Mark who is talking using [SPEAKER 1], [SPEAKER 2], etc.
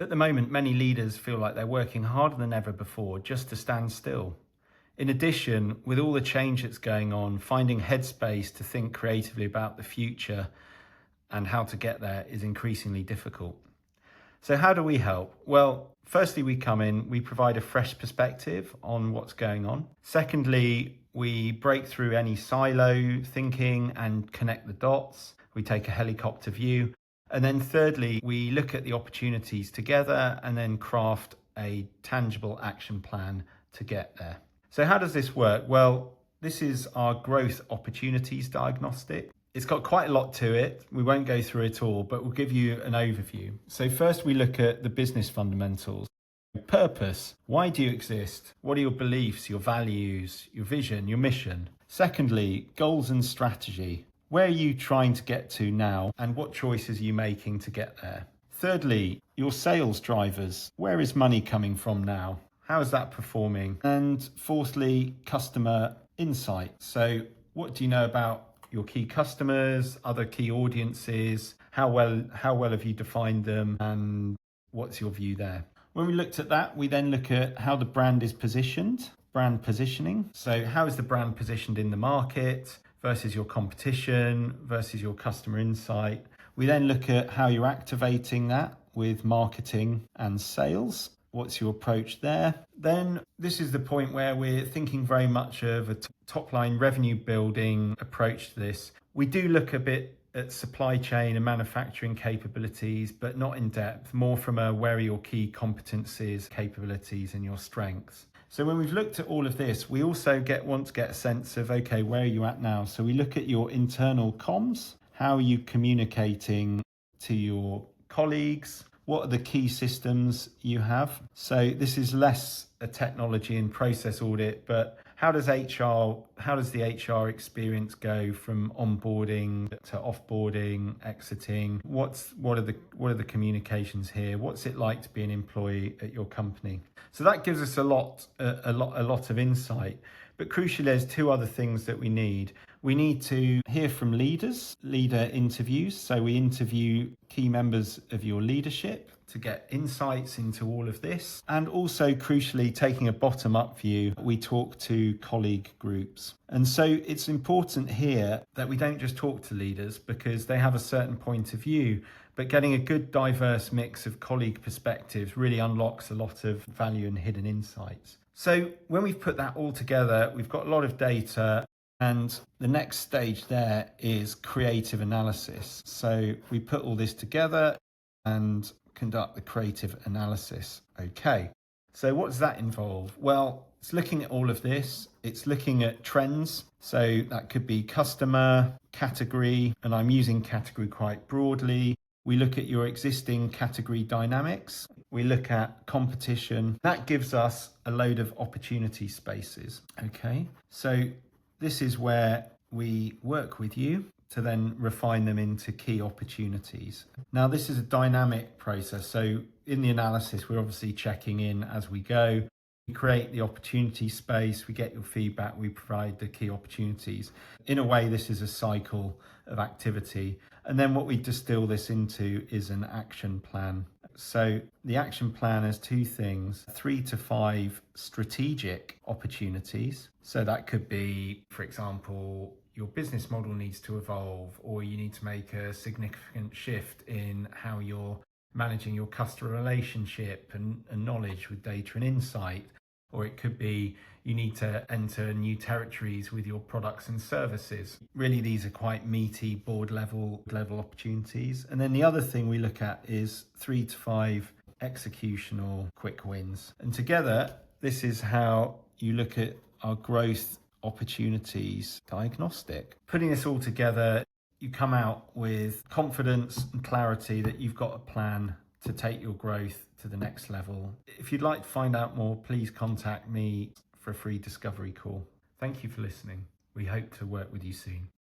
[SPEAKER 1] At the moment, many leaders feel like they're working harder than ever before just to stand still. In addition, with all the change that's going on, finding headspace to think creatively about the future and how to get there is increasingly difficult. So how do we help? Well, firstly, we come in, we provide a fresh perspective on what's going on. Secondly, we break through any silo thinking and connect the dots. We take a helicopter view. And then thirdly, we look at the opportunities together and then craft a tangible action plan to get there. So how does this work? Well, this is our growth opportunities diagnostic. It's got quite a lot to it. We won't go through it all, but we'll give you an overview. So first we look at the business fundamentals. Purpose. Why do you exist? What are your beliefs, your values, your vision, your mission? Secondly, goals and strategy. Where are you trying to get to now and what choices are you making to get there? Thirdly, your sales drivers. Where is money coming from now? How is that performing? And fourthly, customer insight. So what do you know about your key customers, other key audiences? How well have you defined them and what's your view there? When we looked at that, we then look at how the brand is positioned, brand positioning. So how is the brand positioned in the market versus your competition versus your customer insight? We then look at how you're activating that with marketing and sales. What's your approach there? Then this is the point where we're thinking very much of a top line revenue building approach to this. We do look a bit at supply chain and manufacturing capabilities, but not in depth, more from a where are your key competencies, capabilities and your strengths. So when we've looked at all of this, we also want to get a sense of, okay, where are you at now? So we look at your internal comms. How are you communicating to your colleagues? What are the key systems you have? So this is less a technology and process audit, but how does the HR experience go from onboarding to offboarding, exiting? What are the communications here? What's it like to be an employee at your company? So that gives us a lot of insight. But crucially, there's two other things that we need. We need to hear from leaders, leader interviews. So we interview key members of your leadership to get insights into all of this. And also crucially, taking a bottom-up view, we talk to colleague groups. And so it's important here that we don't just talk to leaders because they have a certain point of view, but getting a good diverse mix of colleague perspectives really unlocks a lot of value and hidden insights. So when we've put that all together, we've got a lot of data. And the next stage there is creative analysis. So we put all this together and conduct the creative analysis. Okay, so what does that involve? Well, it's looking at all of this. It's looking at trends. So that could be customer, category, and I'm using category quite broadly. We look at your existing category dynamics. We look at competition. That gives us a load of opportunity spaces. Okay, so this is where we work with you to then refine them into key opportunities. Now, this is a dynamic process. So in the analysis, we're obviously checking in as we go. We create the opportunity space, we get your feedback, we provide the key opportunities. In a way, this is a cycle of activity. And then what we distill this into is an action plan. So the action plan has two things, 3 to 5 strategic opportunities. So that could be, for example, your business model needs to evolve, or you need to make a significant shift in how you're managing your customer relationship and knowledge with data and insight. Or it could be you need to enter new territories with your products and services. Really, these are quite meaty board level opportunities. And then the other thing we look at is 3 to 5 executional quick wins. And together, this is how you look at our growth opportunities diagnostic. Putting this all together, you come out with confidence and clarity that you've got a plan to take your growth to the next level. If you'd like to find out more, please contact me for a free discovery call. Thank you for listening. We hope to work with you soon.